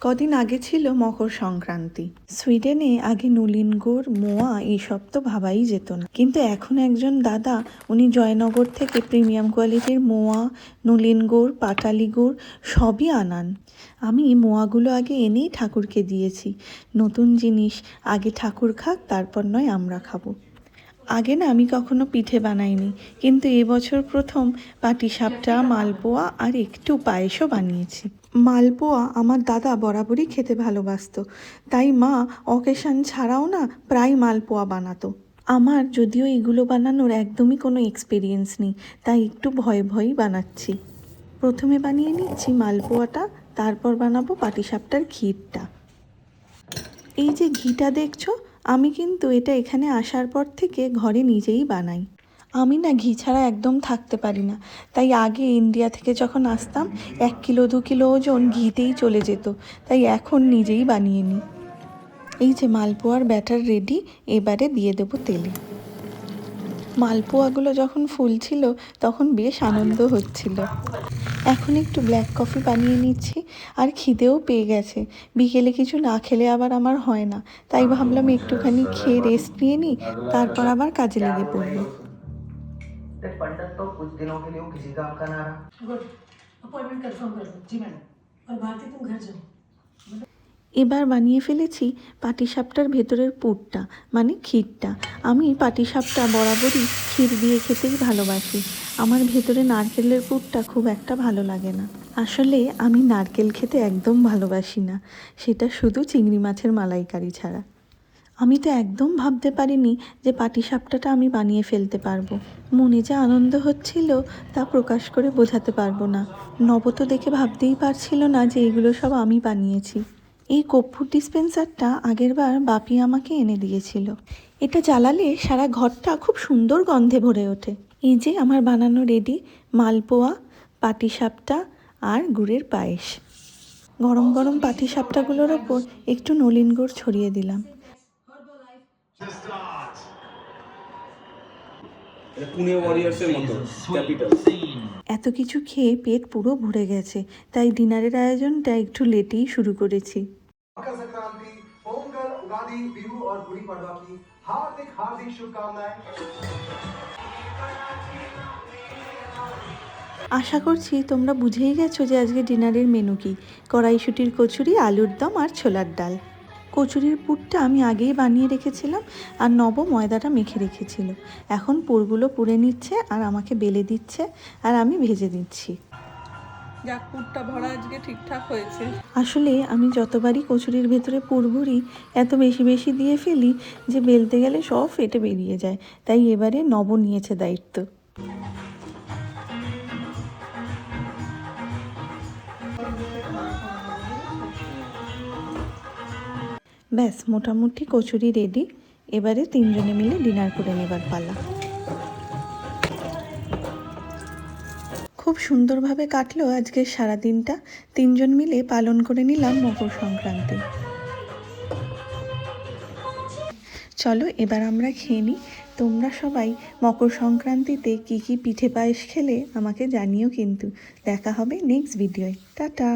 কদিন আগে ছিল মকর সংক্রান্তি। সুইডেনে আগে নলিন গুড়, মোয়া এইসব তো ভাবাই যেত না, কিন্তু এখন একজন দাদা, উনি জয়নগর থেকে প্রিমিয়াম কোয়ালিটির মোয়া, নলিন গুড়, পাটালি গুড় সবই আনান। আমি মোয়াগুলো আগে এনেই ঠাকুরকে দিয়েছি। নতুন জিনিস, আগে ঠাকুর খাক, তারপর নয় আমরা খাবো। আগে না আমি কখনো পিঠে বানাইনি, কিন্তু এবছর প্রথম পাটিসাপটা, মালপোয়া আর একটু পায়েসও বানিয়েছি। মালপোয়া আমার দাদা বরাবরই খেতে ভালোবাসতো, তাই মা অকেশন ছাড়াও না প্রায় মালপোয়া বানাতো। আমার যদিও এগুলো বানানোর একদমই কোনো এক্সপিরিয়েন্স নেই, তাই একটু ভয়ে ভয়েই বানাচ্ছি। প্রথমে বানিয়ে নিচ্ছি মালপোয়াটা, তারপর বানাবো পাটিসাপটার ক্ষীরটা। এই যে ঘিটা দেখছো, আমি কিন্তু এটা এখানে আসার পর থেকে ঘরে নিজেই বানাই। আমি না ঘি ছাড়া একদম থাকতে পারি না, তাই আগে ইন্ডিয়া থেকে যখন আসতাম 1 কিলো 2 কিলো ওজন ঘিতেই চলে যেত, তাই এখন নিজেই বানিয়ে নিই। এই যে মালপোয়ার ব্যাটার রেডি, এবারে দিয়ে দেবো তেলে। মালপোয়াগুলো যখন ফুলছিল তখন বেশ আনন্দ হচ্ছিল। এখন একটু ব্ল্যাক কফি বানিয়ে নিচ্ছি, আর খিদেও পেয়ে গেছে। বিকেলে কিছু না খেলে আবার আমার হয় না, তাই ভাবলাম একটুখানি খেয়ে রেস্ট নিয়ে নিই, তারপর আবার কাজে লেগে পড়বো। पंडित तो कुछ दिनों के लिए किसी काम का ना रहा। गुड, अपॉइंटमेंट कंफर्म कर दो। जी मैडम। और भारती तुम घर जाओ। এবার বানিয়ে ফেলেছি পাটিসাপটার ভেতরের পুরটা, মানে ক্ষীরটা। আমি পাটিসাপটা বরাবরই ক্ষীর দিয়ে খেতেই ভালোবাসি। আমার ভেতরে নারকেলের পুরটা খুব একটা ভালো লাগে না। আসলে আমি নারকেল খেতে একদম ভালোবাসি না, সেটা শুধু চিংড়ি মাছের মালাইকারি ছাড়া। আমি তো একদম ভাবতে পারিনি যে পাটিসাপটাটা আমি বানিয়ে ফেলতে পারবো। মনে যে আনন্দ হচ্ছিল তা প্রকাশ করে বোঝাতে পারবো না। নব তো দেখে ভাবতেই পারছিল না যে এগুলো সব আমি বানিয়েছি। এই কর্পূর ডিসপেন্সারটা আগেরবার বাপি আমাকে এনে দিয়েছিল। এটা জ্বালালে সারা ঘরটা খুব সুন্দর গন্ধে ভরে ওঠে। এই যে আমার বানানো রেডি মালপোয়া, পাটিসাপটা আর গুড়ের পায়েস। গরম গরম পাটিসাপটাগুলোর ওপর একটু নলিন গুড় ছড়িয়ে দিলাম। পুনে ওয়ারিয়ার্সের মতো ক্যাপিটাল। এত কিছু খেয়ে পেট পুরো ভরে গেছে, তাই ডিনারের আয়োজনটা একটু লেটেই শুরু করেছি। मकर संक्रांति, पोंगल, उगादी, बिहू और गुड़ी पड़वा की हार्दिक हार्दिक शुभकामनाएं। আশা করছি তোমরা বুঝেই গেছো যে আজকে ডিনারের মেনু কি। কড়াইশুঁটির কচুরি, আলুর দম আর ছোলার ডাল। কচুরির পুরটা আমি আগেই বানিয়ে রেখেছিলাম, আর নব ময়দাটা মেখে রেখেছিল। এখন পুরগুলো পুড়ে নিচ্ছে আর আমাকে বেলে দিচ্ছে, আর আমি ভেজে দিচ্ছি। যাক, পুরটা ভরা আজকে ঠিকঠাক হয়েছে। আসলে আমি যতবারই কচুরির ভেতরে পুর ভরি এত বেশি বেশি দিয়ে ফেলি যে বেলতে গেলে সব ফেটে বেরিয়ে যায়, তাই এবারে নব নিয়েছে দায়িত্ব। ব্যাস, মোটামুটি কচুরি রেডি। এবারে তিনজনে মিলে ডিনার করে নেবার পালা। খুব সুন্দরভাবে কাটলো আজকের সারাদিনটা। তিনজন মিলে পালন করে নিলাম মকর সংক্রান্তি। চলো এবার আমরা খেয়ে নিই। তোমরা সবাই মকর সংক্রান্তিতে কী কী পিঠে পায়েস খেলে আমাকে জানিও কিন্তু। দেখা হবে নেক্সট ভিডিওয়। টাটা।